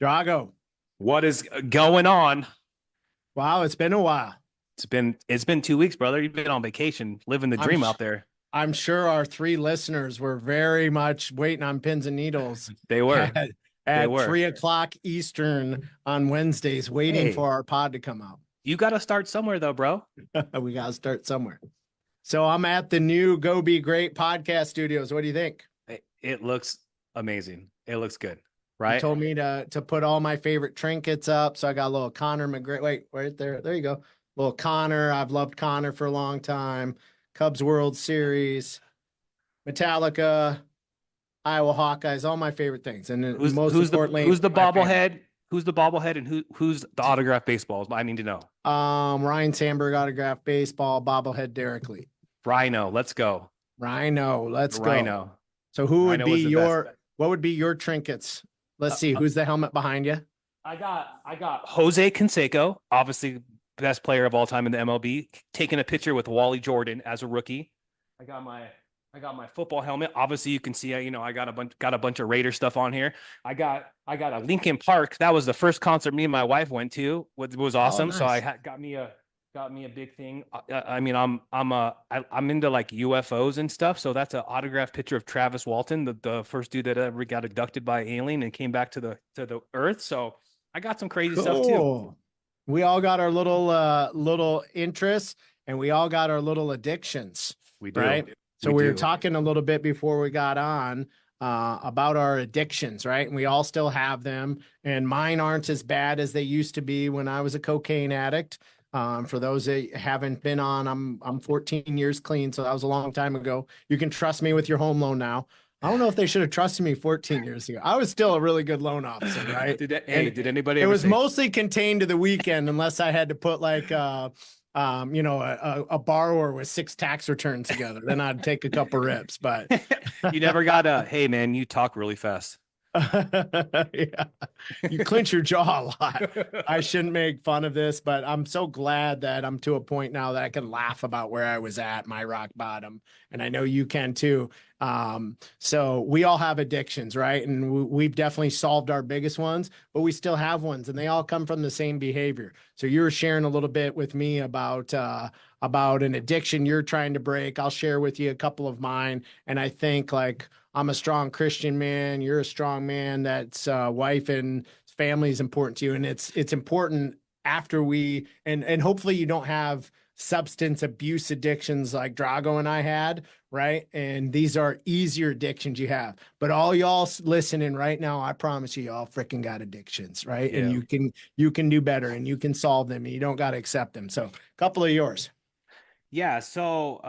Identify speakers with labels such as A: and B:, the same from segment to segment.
A: Drago.
B: What is going on?
A: Wow, it's been a while.
B: It's been 2 weeks, brother. You've been on vacation, living the
A: I'm
B: dream
A: sh-
B: out there.
A: I'm sure our three listeners were very much waiting on pins and needles
B: They were.
A: at,
B: They
A: at
B: were.
A: 3 o'clock Eastern on Wednesdays, waiting
B: Hey,
A: for our pod to come out.
B: you got to start somewhere though, bro.
A: We gotta start somewhere. So I'm at the new Go Be Great podcast studios. What do you think?
B: It looks amazing. It looks good,
A: You
B: right?
A: told me to put all my favorite trinkets up. So I got a little Connor McGregor. Wait, right there. There you go. Little Connor. I've loved Connor for a long time. Cubs World Series, Metallica, Iowa Hawkeyes, all my favorite things. And then
B: Who's
A: most
B: who's the
A: importantly,
B: who's the
A: my family.
B: bobblehead? Who's the bobblehead and who's the autograph baseballs? I need to know.
A: Ryan Sandberg autograph baseball, bobblehead Derek Lee.
B: Rhino, let's go.
A: Rhino, let's go.
B: Rhino.
A: So who would
B: Rhino
A: be
B: was the best.
A: what would be your trinkets? Let's
B: Uh,
A: see,
B: uh,
A: who's the helmet behind you?
B: I got Jose Canseco, obviously best player of all time in the MLB, taking a picture with Wally Jordan as a rookie. I got my I got my football helmet. Obviously, you can see I got a bunch of Raider stuff on here. I got a Lincoln Park. That was the first concert me and my wife went to. Was
A: Oh,
B: awesome. So
A: nice.
B: got me a big thing. I mean, I'm into like UFOs and stuff. So that's an autographed picture of Travis Walton, the first dude that ever got abducted by an alien and came back to the Earth. So I got some crazy stuff too.
A: Cool. We all got our little interests and we all got our little addictions,
B: We do.
A: right? So
B: We
A: we were
B: do.
A: talking a little bit before we got on about our addictions, right? And we all still have them. And mine aren't as bad as they used to be when I was a cocaine addict. For those that haven't been on, I'm 14 years clean, so that was a long time ago. You can trust me with your home loan now. I don't know if they should have trusted me 14 years ago. I was still a really good loan officer, right?
B: Hey,
A: And
B: did anybody
A: it
B: ever
A: was
B: say
A: mostly contained to the weekend, unless I had to put like a borrower with 6 tax returns together. Then I'd take a couple rips, but
B: you never got a, hey man, you talk really fast?
A: yeah, you clench your jaw a lot. I shouldn't make fun of this, but I'm so glad that I'm to a point now that I can laugh about where I was at, my rock bottom, and I know you can too. So we all have addictions, right? And we've definitely solved our biggest ones, but we still have ones, and they all come from the same behavior. So you were sharing a little bit with me about an addiction you're trying to break. I'll share with you a couple of mine, and I think like I'm a strong Christian man. You're a strong man. That's wife and family is important to you, and it's important after we and hopefully you don't have substance abuse addictions like Drago and I had, right? And these are easier addictions you have. But all y'all listening right now, I promise you, y'all freaking got addictions, right? And
B: Yeah.
A: you can do better, and you can solve them, and you don't got to accept them. So, a couple of yours.
B: Yeah, so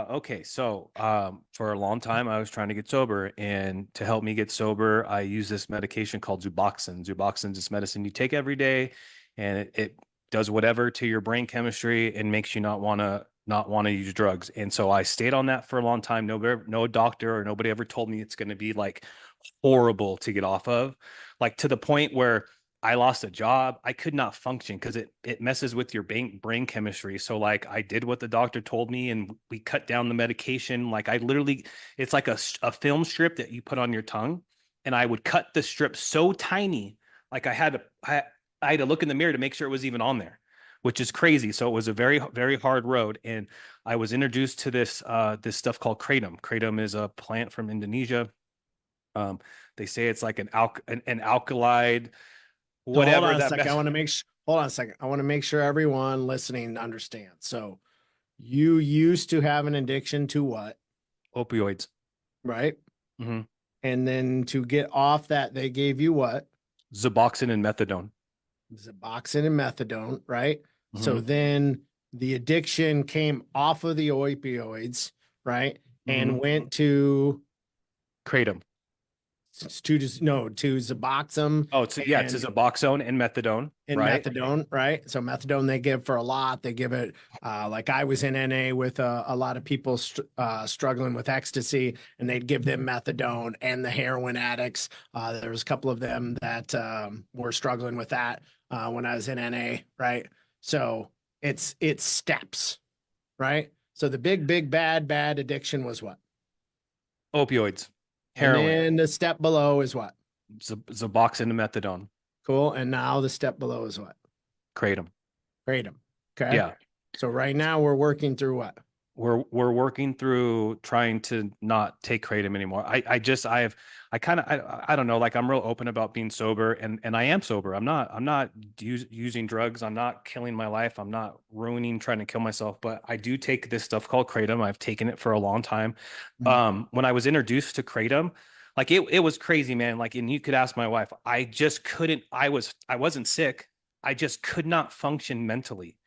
B: okay, so for a long time I was trying to get sober, and to help me get sober, I use this medication called Zuboxone. Zuboxone is this medicine you take every day, and it does whatever to your brain chemistry and makes you not want to use drugs. And so I stayed on that for a long time. No doctor or nobody ever told me it's going to be like horrible to get off of, like to the point where I lost a job. I could not function because it messes with your brain chemistry. So like I did what the doctor told me, and we cut down the medication. Like I literally, it's like a film strip that you put on your tongue, and I would cut the strip so tiny, like I had to look in the mirror to make sure it was even on there, which is crazy. So it was a very very hard road, and I was introduced to this stuff called kratom. Kratom is a plant from Indonesia. Um, they say it's like an alkaloid,
A: So hold
B: whatever
A: on a
B: that
A: second. I
B: mess.
A: want to make hold on a second. I want to make sure everyone listening understands. So you used to have an addiction to what,
B: Opioids.
A: right?
B: Hmm.
A: And then to get off that, they gave you what?
B: Suboxone and methadone.
A: Suboxone and methadone, right? So
B: Hmm.
A: then the addiction came off of the opioids, right?
B: Hmm.
A: And went
B: Kratom.
A: to Suboxone
B: Oh, it's yeah, it's
A: and
B: Suboxone and methadone, right?
A: methadone, right? So methadone they give for a lot. They give it like I was in NA with a lot of people struggling with ecstasy, and they'd give them methadone and the heroin addicts. There was a couple of them that were struggling with that when I was in NA, right? So it's steps, right? So the big bad addiction was what?
B: Opioids,
A: And
B: heroin,
A: then the step below is what?
B: Suboxone and methadone.
A: Cool. And now the step below is what?
B: Kratom.
A: Kratom. Okay.
B: Yeah.
A: So right now we're working through what?
B: We're working through trying to not take kratom anymore. I don't know, like I'm real open about being sober, and I am sober. I'm not using drugs. I'm not killing my life. I'm not trying to kill myself, but I do take this stuff called kratom. I've taken it for a long time. When I was introduced to kratom, like it was crazy, man. Like, and you could ask my wife, I just couldn't, I wasn't sick. I just could not function mentally,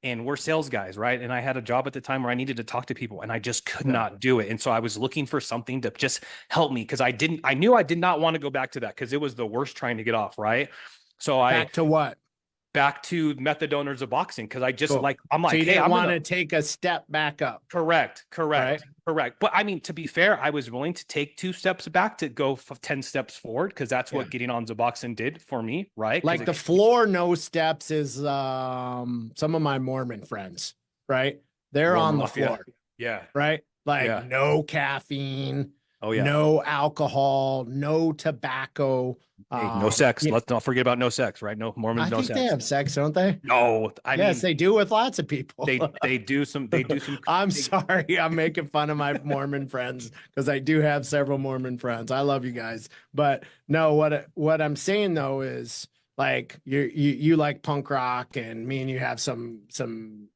B: and we're sales guys, right? And I had a job at the time where I needed to talk to people and I just could not do it. And so I was looking for something to just help me, because I knew I did not want to go back to that, because it was the worst trying to get off, right? So
A: Back to what?
B: back to methadone or Suboxone, because I just
A: Cool.
B: like, I'm
A: So
B: like,
A: you
B: hey,
A: didn't
B: I'm
A: want
B: gonna
A: to take a step back up.
B: correct.
A: Right.
B: But I mean, to be fair, I was willing to take 2 steps back to go 10 steps forward, because that's what getting on Suboxone did for me, right?
A: Like the floor no steps is some of my Mormon friends, right? They're
B: Real
A: on the
B: mafia.
A: floor,
B: Yeah.
A: right? Like
B: Yeah.
A: no caffeine,
B: Oh yeah.
A: no alcohol, no tobacco.
B: Hey, no sex.
A: Yeah,
B: Let's not forget about no sex, right? No Mormons,
A: I
B: no
A: think they
B: sex.
A: have sex, don't they?
B: No, I
A: Yes,
B: mean,
A: they do with lots of people.
B: they do some
A: I'm
B: they-
A: sorry, I'm making fun of my Mormon friends because I do have several Mormon friends. I love you guys, but no, what I'm saying though is like you like punk rock, and me and you have some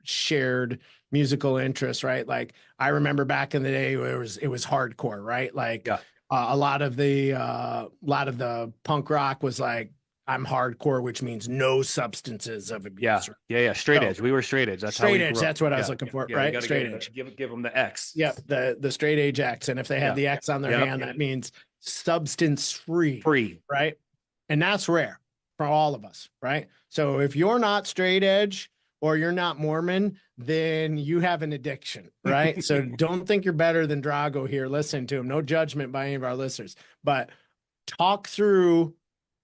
A: shared musical interests, right? Like I remember back in the day it was hardcore, right? Like
B: yeah,
A: a lot of the punk rock was like I'm hardcore, which means no substances of abuse.
B: yeah. Straight
A: So
B: edge. We were straight edge. That's how
A: straight
B: we
A: edge,
B: grew up.
A: that's what I was
B: Yeah,
A: looking for,
B: yeah. You
A: right?
B: got to
A: Straight edge.
B: give them the X.
A: Yep, the straight edge X. And if they had
B: Yeah.
A: the X on their
B: Yep.
A: hand, that means substance free,
B: Free.
A: right? And that's rare for all of us, right? So if you're not straight edge or you're not Mormon, then you have an addiction, right? So don't think you're better than Drago here. Listen to him. No judgment by any of our listeners, but talk through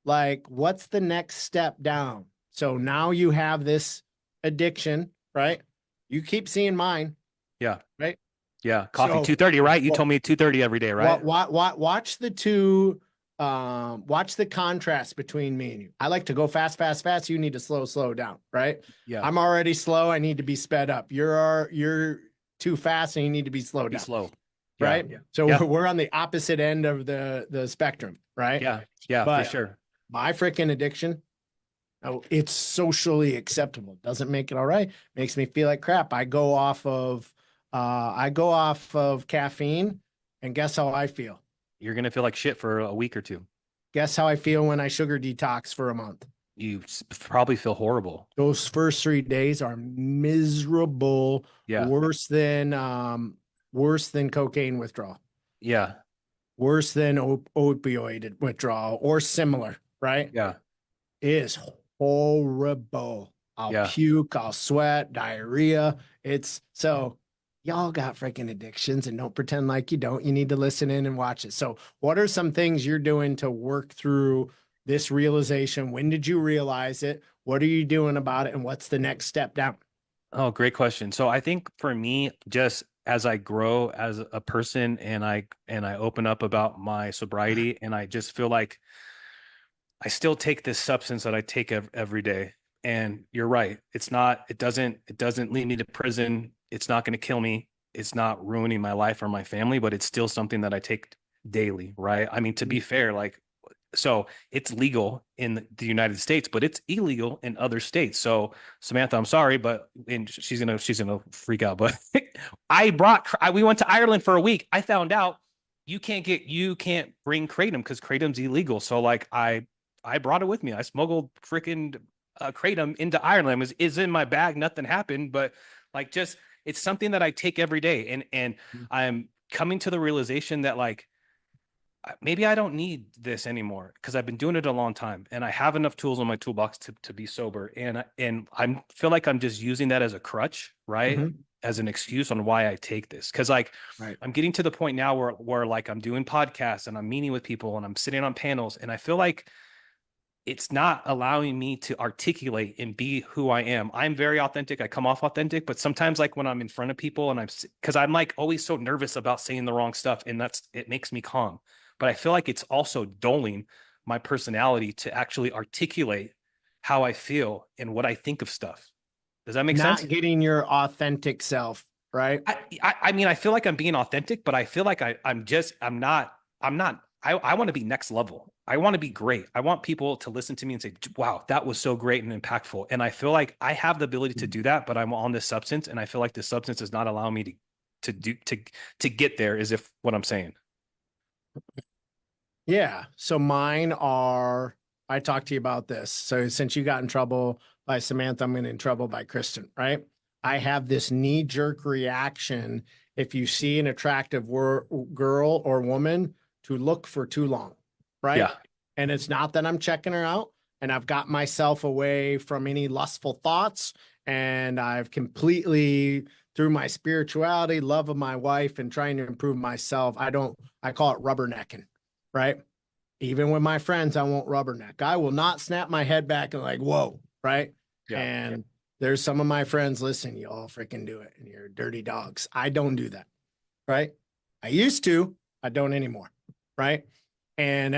A: like what's the next step down. So now you have this addiction, right? You keep seeing mine,
B: Yeah.
A: right?
B: Yeah. Coffee
A: So
B: 2:30, right? You told me 2:30 every day, right?
A: watch the two watch the contrast between me and you. I like to go fast, fast, fast. You need to slow down, right?
B: Yeah.
A: I'm already slow. I need to be sped up. You're too fast and you need to be slowed
B: Be
A: down.
B: slow.
A: Right.
B: Yeah.
A: So
B: Yeah.
A: we're on the opposite end of the spectrum, right?
B: Yeah. Yeah,
A: But
B: for sure.
A: my freaking addiction, oh, it's socially acceptable. Doesn't make it all right. Makes me feel like crap. I go off of caffeine, and guess how I feel?
B: You're gonna feel like shit for a week or two.
A: Guess how I feel when I sugar detox for a month?
B: You probably feel horrible.
A: Those first 3 days are miserable,
B: Yeah.
A: worse than cocaine withdrawal,
B: Yeah.
A: worse than opioid withdrawal, or similar, right?
B: Yeah.
A: It is horrible. I'll
B: Yeah.
A: puke, I'll sweat, diarrhea. It's so y'all got freaking addictions and don't pretend like you don't. You need to listen in and watch it. So, what are some things you're doing to work through this realization? When did you realize it? What are you doing about it? And what's the next step down?
B: Oh, great question. So I think for me, just as I grow as a person and I open up about my sobriety, and I just feel like I still take this substance that I take every day. And you're right. It doesn't lead me to prison. It's not going to kill me. It's not ruining my life or my family, but it's still something that I take daily. Right. I mean, to be fair, like, so it's legal in the United States, but it's illegal in other states. So Samantha, I'm sorry, but and she's gonna freak out. But we went to Ireland for a week. I found out you can't bring kratom because kratom's illegal. So like I brought it with me. I smuggled freaking kratom into Ireland. Is in my bag. Nothing happened, but like just it's something that I take every day, and I'm coming to the realization that like maybe I don't need this anymore because I've been doing it a long time and I have enough tools in my toolbox to be sober. And I feel like I'm just using that as a crutch, right?
A: Mhm.
B: As an excuse on why I take this. Cause like I'm getting to the point now where like I'm doing podcasts and I'm meeting with people and I'm sitting on panels, and I feel like it's not allowing me to articulate and be who I am. I'm very authentic. I come off authentic, but sometimes like when I'm in front of people and cause I'm like always so nervous about saying the wrong stuff, and it makes me calm. But I feel like it's also dulling my personality to actually articulate how I feel and what I think of stuff. Does that make sense?
A: Not getting your authentic self, right?
B: I mean, I feel like I'm being authentic, but I feel like I want to be next level. I want to be great. I want people to listen to me and say, wow, that was so great and impactful. And I feel like I have the ability to do that, but I'm on this substance. And I feel like this substance is not allowing me to get there, is if what I'm saying.
A: Yeah. So mine are, I talked to you about this. So since you got in trouble by Samantha, I'm in trouble by Kristen, right? I have this knee jerk reaction if you see an attractive girl or woman to look for too long, right?
B: Yeah.
A: And it's not that I'm checking her out and I've got myself away from any lustful thoughts. And I've completely, through my spirituality, love of my wife, and trying to improve myself, I call it rubbernecking, right? Even with my friends, I won't rubberneck. I will not snap my head back and like, whoa, right?
B: Yeah.
A: And there's some of my friends, listen, you all freaking do it and you're dirty dogs. I don't do that, right? I used to, I don't anymore, right? And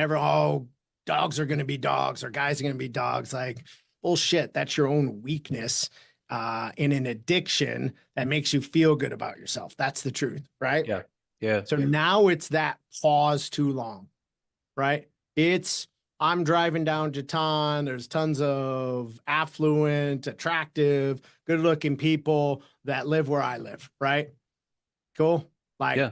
A: dogs are going to be dogs or guys are going to be dogs. Like, bullshit, that's your own weakness in an addiction that makes you feel good about yourself. That's the truth, right?
B: Yeah. Yeah.
A: So now it's that pause too long, right? I'm driving down Jatan. There's tons of affluent, attractive, good looking people that live where I live, right? Cool. Like,
B: Yeah.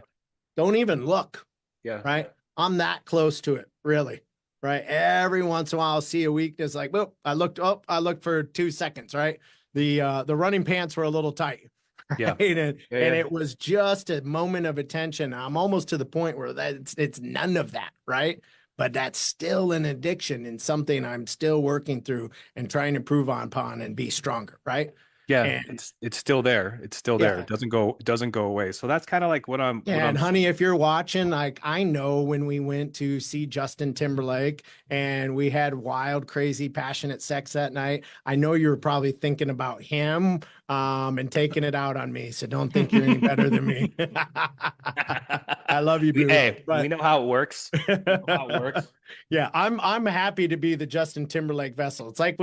A: don't even look,
B: Yeah.
A: right? I'm that close to it, really, right? Every once in a while, I'll see a weakness like, well, I looked for 2 seconds, right? The running pants were a little tight. Right?
B: Yeah.
A: And
B: Yeah.
A: it was just a moment of attention. I'm almost to the point where it's none of that, right? But that's still an addiction and something I'm still working through and trying to improve upon and be stronger, right?
B: Yeah,
A: And
B: it's still there. It's still there.
A: yeah,
B: It doesn't go away. So that's kind of like what I'm
A: yeah, and honey, if you're watching, like I know when we went to see Justin Timberlake and we had wild, crazy, passionate sex that night, I know you were probably thinking about him and taking it out on me. So don't think you're any better than me. I love you, boo.
B: Hey,
A: But
B: we know how it works. We know how it works.
A: yeah, I'm happy to be the Justin Timberlake vessel. It's like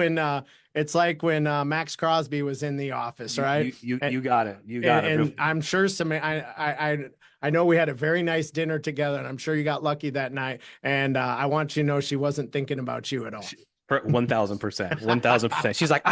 A: when Max Crosby was in The Office, right?
B: You got it. You got
A: And
B: it.
A: I'm sure I know we had a very nice dinner together, and I'm sure you got lucky that night. And I want you to know she wasn't thinking about you at all.
B: 1000%, 1000%. She's like,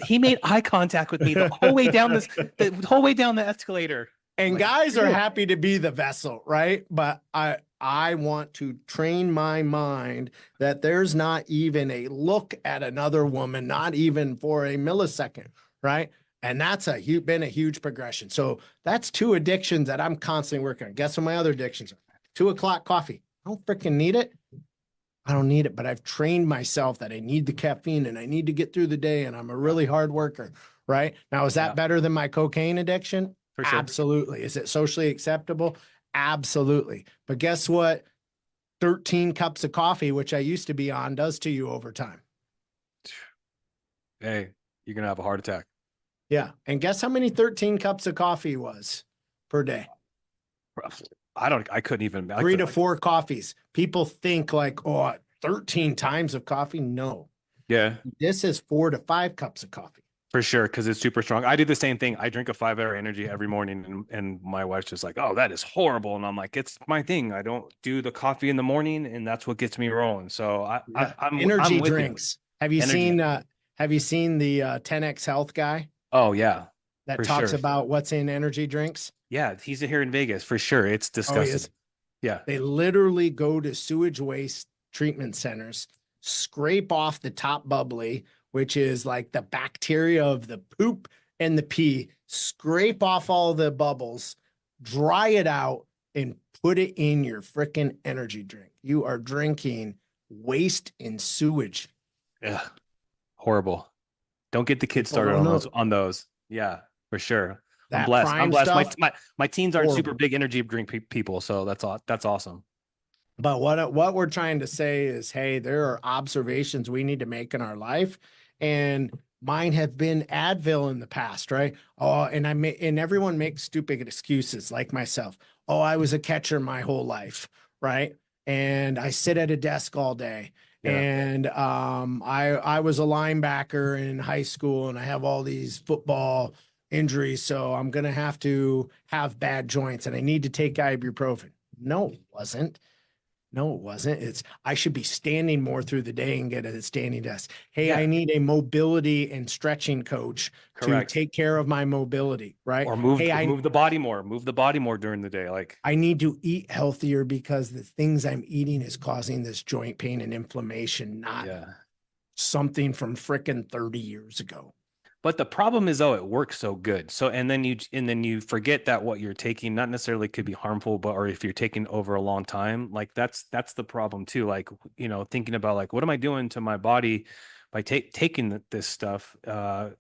B: he made eye contact with me the whole way down the whole way down the escalator.
A: And
B: like,
A: guys are happy to be the vessel, right? But I want to train my mind that there's not even a look at another woman, not even for a millisecond, right? And that's been a huge progression. So that's 2 addictions that I'm constantly working on. Guess what my other addictions are? 2:00 coffee. I don't freaking need it. I don't need it, but I've trained myself that I need the caffeine and I need to get through the day and I'm a really hard worker, right? Now, is that better than my cocaine addiction?
B: For sure.
A: Absolutely. Is it socially acceptable? Absolutely. But guess what? 13 cups of coffee, which I used to be on, does to you over time.
B: Hey, you're going to have a heart attack.
A: Yeah. And guess how many 13 cups of coffee was per day?
B: I couldn't even.
A: 3 to 4 coffees. People think like, oh, 13 times of coffee. No.
B: Yeah.
A: This is 4 to 5 cups of coffee.
B: For sure, because it's super strong. I do the same thing. I drink a 5-hour energy every morning, and my wife's just like, "Oh, that is horrible." And I'm like, "It's my thing. I don't do the coffee in the morning, and that's what gets me rolling." So I'm
A: energy
B: I'm
A: drinks. Have you seen the 10X Health guy?
B: Oh yeah,
A: that talks about what's in energy drinks.
B: Yeah, he's here in Vegas for sure. It's disgusting. Yeah,
A: they literally go to sewage waste treatment centers, scrape off the top bubbly, which is like the bacteria of the poop and the pee, scrape off all the bubbles, dry it out, and put it in your freaking energy drink. You are drinking waste and sewage.
B: Yeah, horrible. Don't get the kids started on those. Yeah, for sure. I'm blessed. I'm blessed. My teens aren't super big energy drink people, so that's awesome.
A: But what we're trying to say is, hey, there are observations we need to make in our life, and mine have been Advil in the past, right? Oh, and everyone makes stupid excuses like myself. Oh, I was a catcher my whole life, right? And I sit at a desk all day.
B: Yeah.
A: I was a linebacker in high school, and I have all these football injuries, so I'm gonna have to have bad joints, and I need to take ibuprofen. No, it wasn't. No, it wasn't. It's I should be standing more through the day and get a standing desk. Hey, I
B: Yeah.
A: need a mobility and stretching coach to
B: Correct.
A: take care of my mobility, right?
B: Or
A: Hey,
B: move the body more during the day. Like,
A: I need to eat healthier because the things I'm eating is causing this joint pain and inflammation, not
B: yeah.
A: something from frickin' 30 years ago.
B: But the problem is, oh, it works so good. So, and then you forget that what you're taking not necessarily could be harmful, but or if you're taking over a long time, like that's the problem too. Like, thinking about like, what am I doing to my body by taking this stuff? And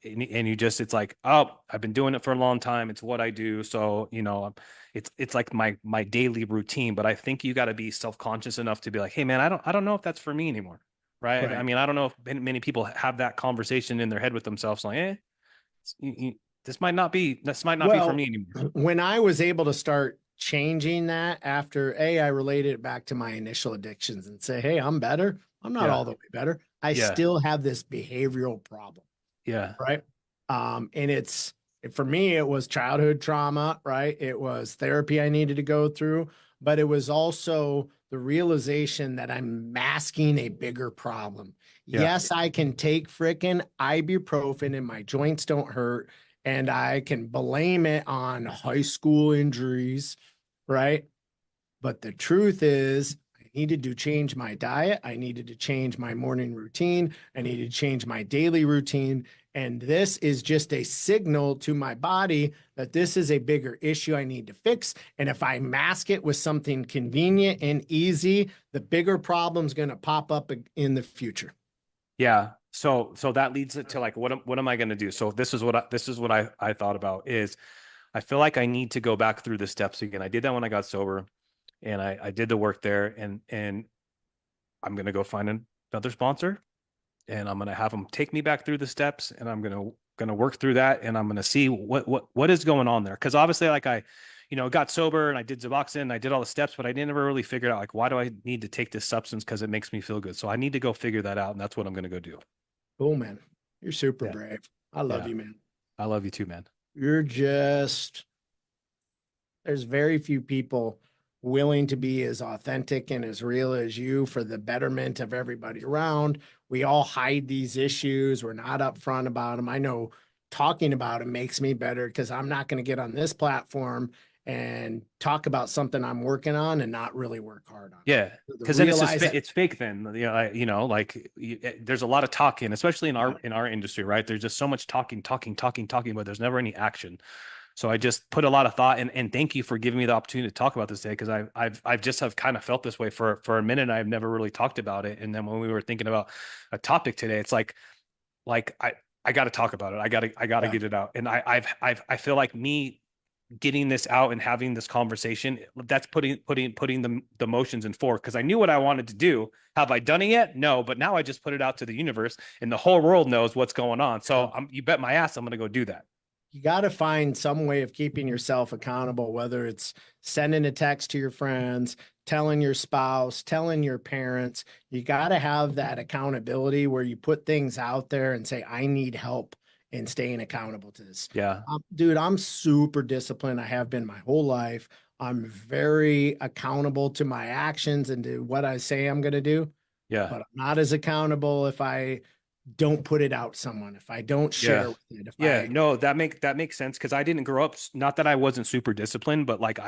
B: you just, it's like, oh, I've been doing it for a long time. It's what I do. So, it's like my daily routine. But I think you got to be self-conscious enough to be like, hey, man, I don't know if that's for me anymore. Right. I
A: Right.
B: mean, I don't know if many people have that conversation in their head with themselves, like, this might not be for
A: Well,
B: me anymore.
A: when I was able to start changing that after I related it back to my initial addictions and say, hey, I'm better. I'm not
B: Yeah.
A: all the way better. I
B: Yeah.
A: still have this behavioral problem.
B: Yeah.
A: Right. And for me, it was childhood trauma, right? It was therapy I needed to go through, but it was also the realization that I'm masking a bigger problem.
B: Yeah.
A: Yes, I can take frickin' ibuprofen and my joints don't hurt, and I can blame it on high school injuries, right? But the truth is, I needed to change my diet. I needed to change my morning routine. I needed to change my daily routine. And this is just a signal to my body that this is a bigger issue I need to fix. And if I mask it with something convenient and easy, the bigger problem's going to pop up in the future.
B: Yeah. So that leads it to like, what am I going to do? So this is what I thought about is I feel like I need to go back through the steps again. I did that when I got sober, and I did the work there, and I'm going to go find another sponsor, and I'm going to have them take me back through the steps, and I'm going to work through that, and I'm going to see what is going on there. Because obviously, like I, got sober and I did Suboxone and I did all the steps, but I never really figured out like, why do I need to take this substance? Because it makes me feel good. So I need to go figure that out, and that's what I'm going to go do.
A: Cool, man. You're super
B: Yeah.
A: brave. I love
B: Yeah.
A: you, man.
B: I love you too, man.
A: You're just there's very few people willing to be as authentic and as real as you for the betterment of everybody around. We all hide these issues. We're not upfront about them. I know talking about them makes me better because I'm not going to get on this platform and talk about something I'm working on and not really work hard on
B: Yeah,
A: it. To
B: because then
A: realize that,
B: it's fake. Then like there's a lot of talking, especially in our industry, right? There's just so much talking, but there's never any action. So I just put a lot of thought, and thank you for giving me the opportunity to talk about this today, because I've just have kind of felt this way for a minute. I've never really talked about it, and then when we were thinking about a topic today, it's like I got to talk about it. I got to
A: yeah,
B: get it out, and I feel like me getting this out and having this conversation, that's putting the motions in forth, because I knew what I wanted to do. Have I done it yet? No, but now I just put it out to the universe, and the whole world knows what's going on.
A: yeah.
B: So you bet my ass I'm going to go do that.
A: You got to find some way of keeping yourself accountable, whether it's sending a text to your friends, telling your spouse, telling your parents. You got to have that accountability where you put things out there and say, I need help in staying accountable to this.
B: Yeah.
A: Dude, I'm super disciplined. I have been my whole life. I'm very accountable to my actions and to what I say I'm going to do,
B: Yeah.
A: but I'm not as accountable if I don't put it out someone, if I don't
B: Yeah.
A: share with it, if
B: Yeah,
A: I
B: no, that makes sense, because I didn't grow up. Not that I wasn't super disciplined, but like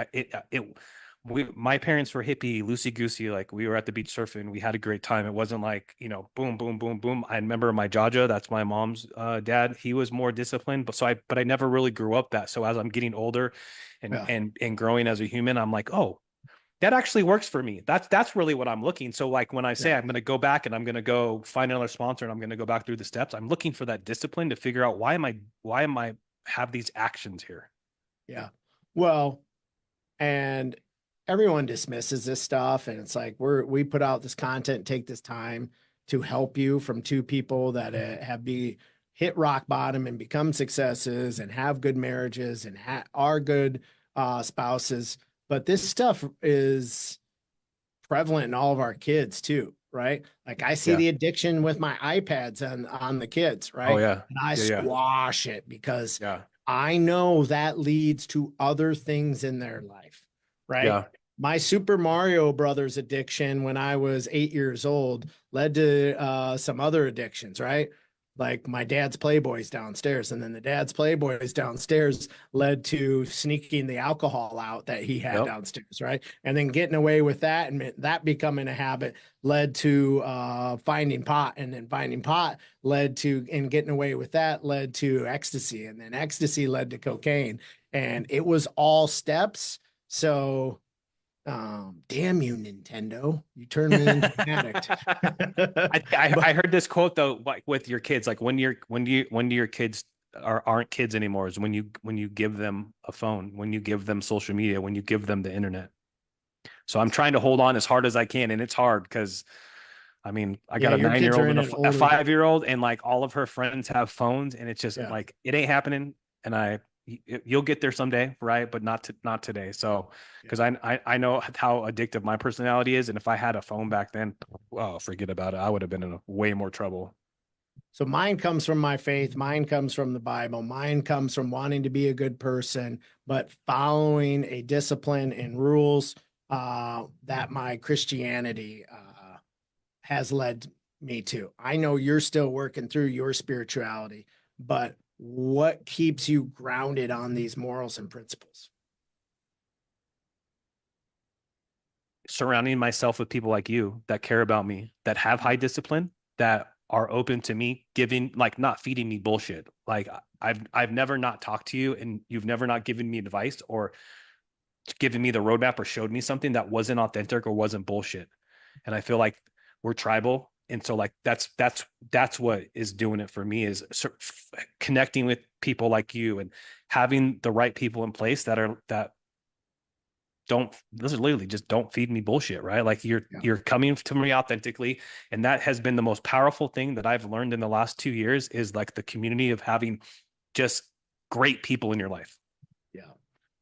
B: my parents were hippie, loosey goosey. Like we were at the beach surfing, we had a great time. It wasn't like boom, boom, boom, boom. I remember my Jaja, that's my mom's dad. He was more disciplined, but I never really grew up that. So as I'm getting older, and
A: yeah.
B: and growing as a human, I'm like, oh, that actually works for me. That's really what I'm looking. So like when I say
A: Yeah.
B: I'm going to go back and I'm going to go find another sponsor and I'm going to go back through the steps, I'm looking for that discipline to figure out why am I have these actions here.
A: Yeah. Well, and everyone dismisses this stuff. And it's like, we put out this content, take this time to help you from two people that have hit rock bottom and become successes and have good marriages and are good spouses. But this stuff is prevalent in all of our kids too, right? Like I see
B: Yeah.
A: the addiction with my iPads on the kids,
B: Oh
A: right?
B: yeah.
A: And I
B: Yeah. Yeah.
A: squash it because
B: Yeah.
A: I know that leads to other things in their life, right?
B: Yeah.
A: My Super Mario Brothers addiction when I was 8 years old led to some other addictions, right? Like my dad's Playboys downstairs, and then the dad's Playboys downstairs led to sneaking the alcohol out that he had
B: Yep.
A: downstairs, right? And then getting away with that and that becoming a habit led to finding pot, and then finding pot led to, and getting away with that led to ecstasy, and then ecstasy led to cocaine, and it was all steps. So damn you, Nintendo. You turned me into an addict.
B: I
A: But
B: heard this quote though, like with your kids, like when do your kids aren't kids anymore is when you give them a phone, when you give them social media, when you give them the internet. So I'm trying to hold on as hard as I can, and it's hard because I mean I
A: yeah,
B: got a
A: your kids are
B: 9-year-old
A: in
B: and
A: an
B: a
A: older,
B: 5-year-old, and like all of her friends have phones, and it's just
A: yeah,
B: like it ain't happening. And you'll get there someday, right? But not today. So
A: yeah.
B: because I know how addictive my personality is, and if I had a phone back then, well, forget about it. I would have been in way more trouble.
A: So mine comes from my faith, mine comes from the Bible, mine comes from wanting to be a good person, but following a discipline and rules that my Christianity has led me to. I know you're still working through your spirituality, but what keeps you grounded on these morals and principles?
B: Surrounding myself with people like you that care about me, that have high discipline, that are open to me giving, like not feeding me bullshit. Like I've never not talked to you, and you've never not given me advice or given me the roadmap or showed me something that wasn't authentic or wasn't bullshit. And I feel like we're tribal. And so like that's what is doing it for me, is connecting with people like you and having the right people in place that don't, this is literally just don't feed me bullshit, right? Like
A: Yeah.
B: you're coming to me authentically. And that has been the most powerful thing that I've learned in the last 2 years, is like the community of having just great people in your life.
A: Yeah.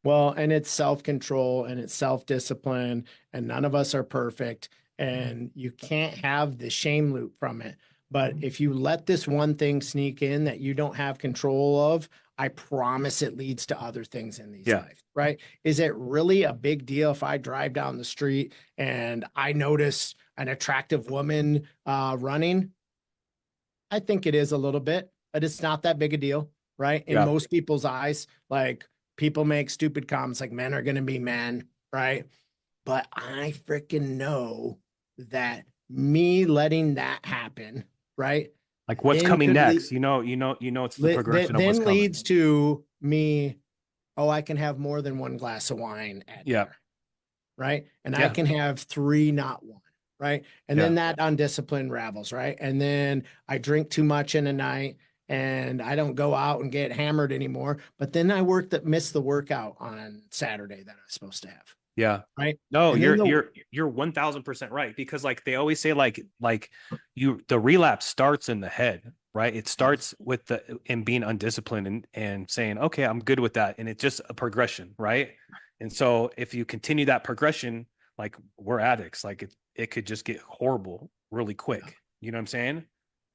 A: Well, and it's self-control and it's self-discipline, and none of us are perfect, and you can't have the shame loop from it. But if you let this one thing sneak in that you don't have control of, I promise it leads to other things in these
B: Yeah.
A: lives, right? Is it really a big deal if I drive down the street and I notice an attractive woman running? I think it is a little bit, but it's not that big a deal, right? In
B: Yeah.
A: most people's eyes, like people make stupid comments like men are going to be men, right? But I freaking know that me letting that happen, right?
B: Like what's
A: Then
B: coming
A: could
B: next?
A: lead,
B: It's the progression of what's
A: then
B: coming.
A: leads to me, oh, I can have more than one glass of wine at
B: Yeah.
A: dinner, right? And I
B: Yeah.
A: can have three, not one, right? And
B: Yeah.
A: then that undisciplined ravels, right? And then I drink too much in a night and I don't go out and get hammered anymore. But then I miss the workout on Saturday that I was supposed to have,
B: Yeah.
A: right?
B: No,
A: And then
B: you're 1000% right, because like they always say, like the relapse starts in the head, right? It starts with the in being undisciplined and saying, okay, I'm good with that, and it's just a progression, right? And so if you continue that progression, like we're addicts, like it could just get horrible really
A: yeah.
B: quick. You know what I'm saying?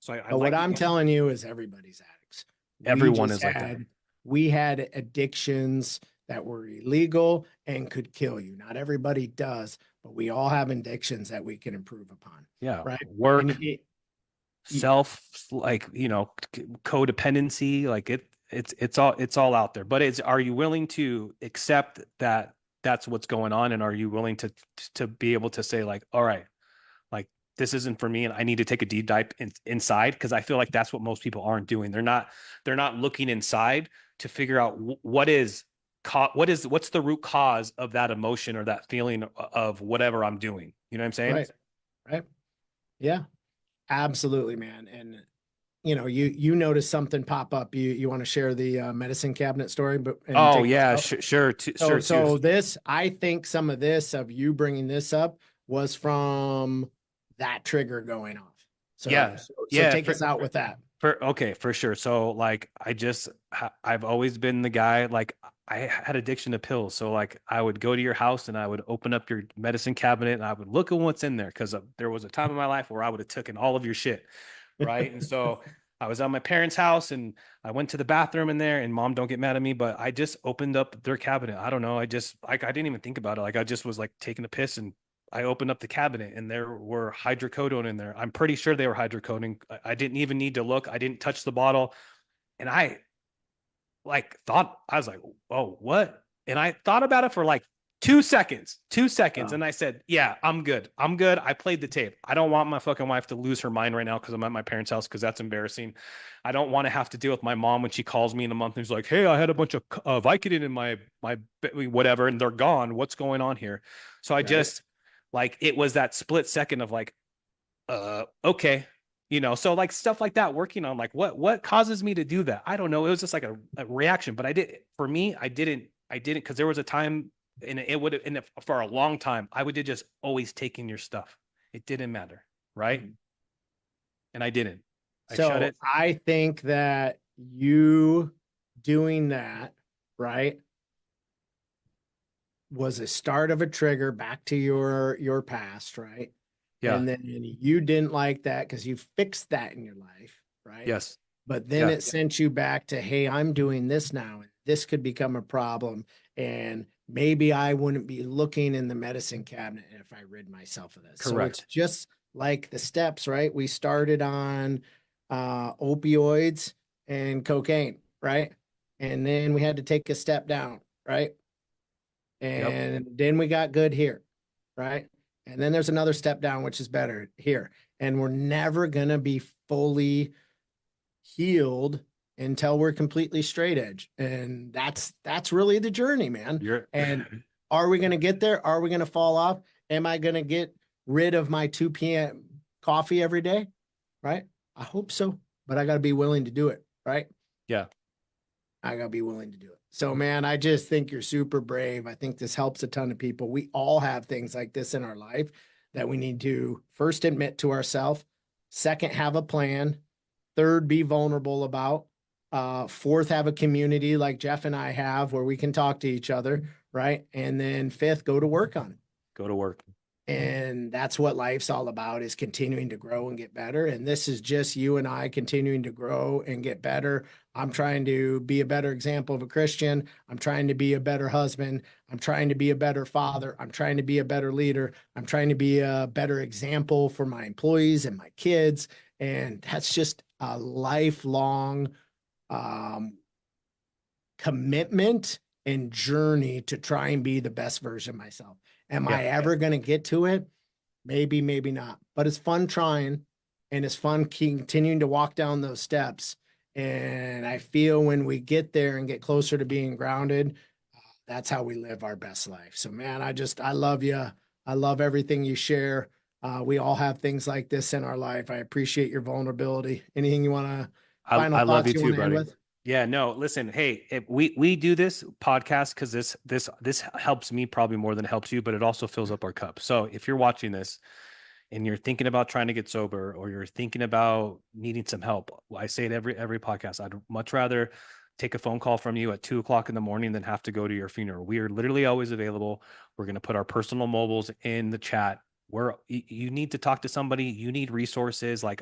B: So I
A: But what
B: like
A: I'm telling you is everybody's addicts. We
B: everyone
A: just
B: is like that.
A: we had addictions that were illegal and could kill you. Not everybody does, but we all have addictions that we can improve upon,
B: Yeah,
A: right? And
B: work, self, like codependency, like it's all out there. But it's, are you willing to accept that that's what's going on, and are you willing to be able to say like, all right, like this isn't for me, and I need to take a deep dive inside, because I feel like that's what most people aren't doing. They're not looking inside to figure out what's the root cause of that emotion or that feeling of whatever I'm doing. You know what I'm saying?
A: right, right, yeah, absolutely, man. And you noticed something pop up. You want to share the medicine cabinet story, but and
B: Oh
A: take us
B: yeah,
A: out.
B: sure,
A: So
B: sure too.
A: this, I think some of this of you bringing this up was from that trigger going off. So
B: Yeah,
A: so
B: yeah,
A: take us out with that.
B: for okay, for sure. So like I've always been the guy, like I had addiction to pills. So like I would go to your house and I would open up your medicine cabinet and I would look at what's in there because there was a time in my life where I would have taken all of your shit, right? And so I was at my parents' house and I went to the bathroom in there, and mom, don't get mad at me, but I just opened up their cabinet. I don't know. I just like I didn't even think about it. Like I just was like taking a piss and I opened up the cabinet and there were hydrocodone in there. I'm pretty sure they were hydrocodone. I didn't even need to look. I didn't touch the bottle. And I like thought I was like, oh, what? And I thought about it for like 2 seconds.
A: Oh.
B: And I said, yeah, I'm good. I'm good. I played the tape. I don't want my fucking wife to lose her mind right now because I'm at my parents' house because that's embarrassing. I don't want to have to deal with my mom when she calls me in a month and she's like, hey, I had a bunch of Vicodin in my whatever, and they're gone. What's going on here? So I
A: Right.
B: just like it was that split second of like, okay, so like stuff like that, working on like what causes me to do that. I don't know, it was just like a reaction, but for me, I didn't because there was a time, and it would and for a long time I would have just always taken your stuff. It didn't matter, right?
A: Mhm.
B: And I didn't. I shut
A: So
B: it.
A: I think that you doing that, right, was a start of a trigger back to your past, right?
B: Yeah.
A: And then you didn't like that because you fixed that in your life, right?
B: Yes.
A: But then
B: Yeah.
A: it sent you back to, hey, I'm doing this now, and this could become a problem. And maybe I wouldn't be looking in the medicine cabinet if I rid myself of this. So it's
B: Correct.
A: just like the steps, right? We started on opioids and cocaine, right? And then we had to take a step down, right?
B: Yep.
A: And then we got good here, right? And then there's another step down, which is better here. And we're never going to be fully healed until we're completely straight edge. And that's really the journey, man.
B: You're
A: And are we going to get there? Are we going to fall off? Am I going to get rid of my 2 p.m. coffee every day? Right? I hope so, but I got to be willing to do it, right?
B: yeah.
A: I gotta be willing to do it. So, man, I just think you're super brave. I think this helps a ton of people. We all have things like this in our life that we need to first admit to ourselves, second, have a plan, third, be vulnerable about, fourth, have a community like Jeff and I have where we can talk to each other, right? And then fifth, go to work on it.
B: Go to work.
A: And that's what life's all about, is continuing to grow and get better. And this is just you and I continuing to grow and get better. I'm trying to be a better example of a Christian. I'm trying to be a better husband. I'm trying to be a better father. I'm trying to be a better leader. I'm trying to be a better example for my employees and my kids. And that's just a lifelong um, commitment and journey to try and be the best version of myself. Am
B: Yeah.
A: I ever going to get to it? Maybe, maybe not. But it's fun trying, and it's fun continuing to walk down those steps. And I feel when we get there and get closer to being grounded, that's how we live our best life. So, man, I love you. I love everything you share. We all have things like this in our life. I appreciate your vulnerability. Anything you want to, final
B: I love
A: thoughts
B: you
A: you
B: too,
A: want to end
B: buddy.
A: with?
B: Yeah, no, listen, hey, if we do this podcast because this helps me probably more than it helps you, but it also fills up our cup. So if you're watching this and you're thinking about trying to get sober, or you're thinking about needing some help, I say it every podcast. I'd much rather take a phone call from you at 2 o'clock in the morning than have to go to your funeral. We are literally always available. We're going to put our personal mobiles in the chat. Where you need to talk to somebody, you need resources, like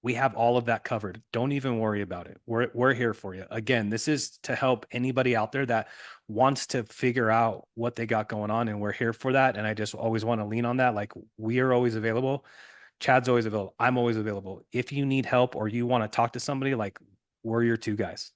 B: we have all of that covered. Don't even worry about it. We're here for you. Again, this is to help anybody out there that wants to figure out what they got going on, and we're here for that. And I just always want to lean on that. Like we are always available. Chad's always available. I'm always available. If you need help or you want to talk to somebody, like we're your two guys.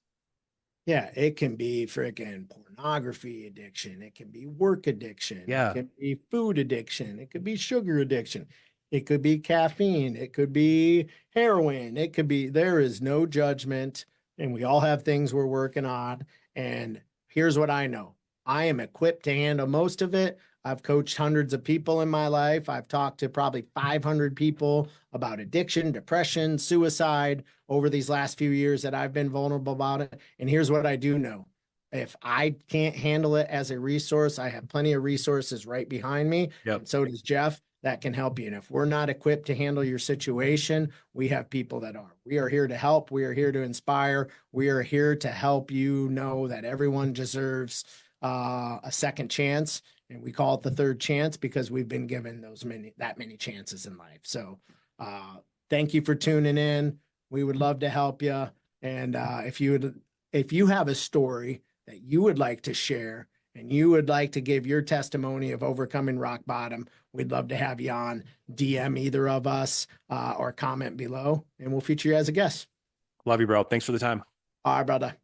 A: Yeah, it can be freaking pornography addiction. It can be work addiction. It
B: Yeah.
A: can be food addiction. It could be sugar addiction. It could be caffeine. It could be heroin. It could be, there is no judgment. And we all have things we're working on. And here's what I know, I am equipped to handle most of it. I've coached hundreds of people in my life. I've talked to probably 500 people about addiction, depression, suicide over these last few years that I've been vulnerable about it. And here's what I do know. If I can't handle it as a resource, I have plenty of resources right behind me.
B: Yep.
A: And so does Jeff. that can help you. And if we're not equipped to handle your situation, we have people that are. We are here to help. We are here to inspire. We are here to help you know that everyone deserves a second chance. And we call it the third chance because we've been given that many chances in life. So thank you for tuning in. We would love to help you. And if you have a story that you would like to share and you would like to give your testimony of overcoming rock bottom, we'd love to have you on. DM either of us or comment below, and we'll feature you as a guest.
B: Love you, bro. Thanks for the time.
A: All right, brother.